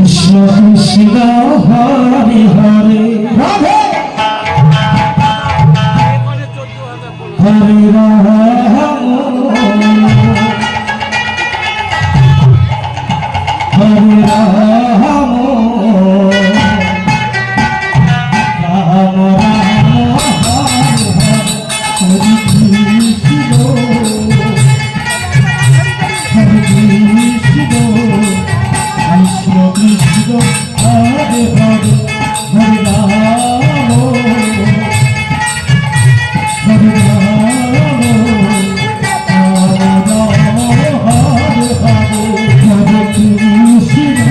Krishna Krishna Hare Hare Radhe Hare Ram Hare Ram Ram Ram Hare Krishna Hare Krishna Krishna Krishna Hare Hare Hare Ram Hare Ram Ram Ram Hare Hare Hare Krishna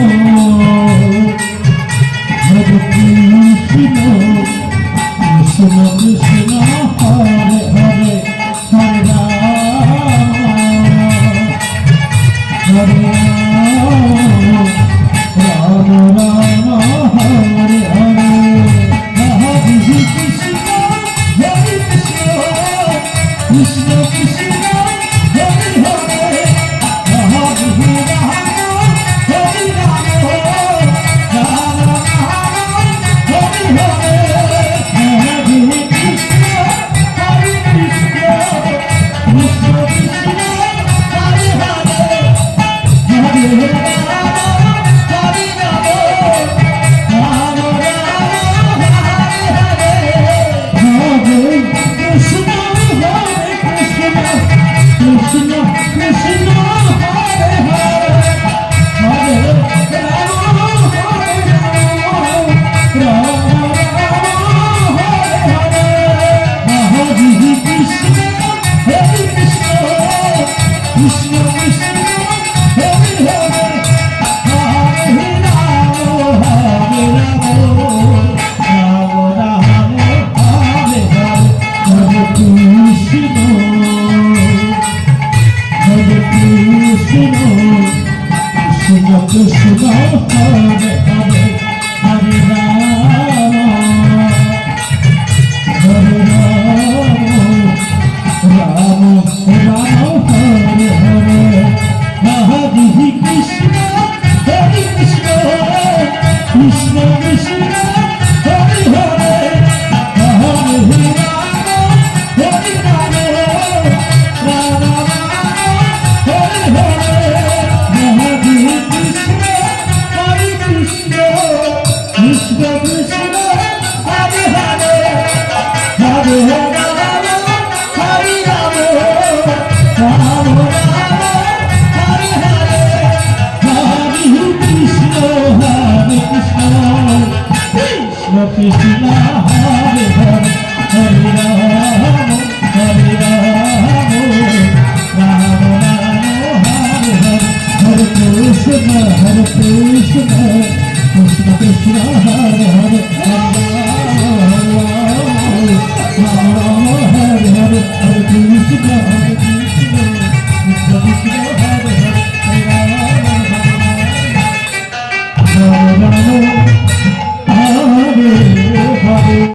Hare Krishna Krishna Krishna Hare Hare Hare Ram Hare Ram Ram Ram Hare Hare Hare Krishna Hare Krishna Krishna Krishna Hare Hare Hare Ram Hare Ram Ram Ram Hare Hare Hare Krishna Hare Krishna Krishna Krishna Hare Hare Hare Krishna Hare Hare Hare Rama Rama Hare Hare Hare Krishna Hare Krishna Krishna Krishna Hare Hare Hare Rama Hare Rama Rama Rama Hare Hare Krishna Krishna Hare Hare Hare Rama Hare Rama Rama Rama Hare Hare Hare Krishna Hare Krishna Krishna Krishna Hare Hare Hare Rama Hare Rama Rama Rama Hare Hare Hare Krishna Krishna Krishna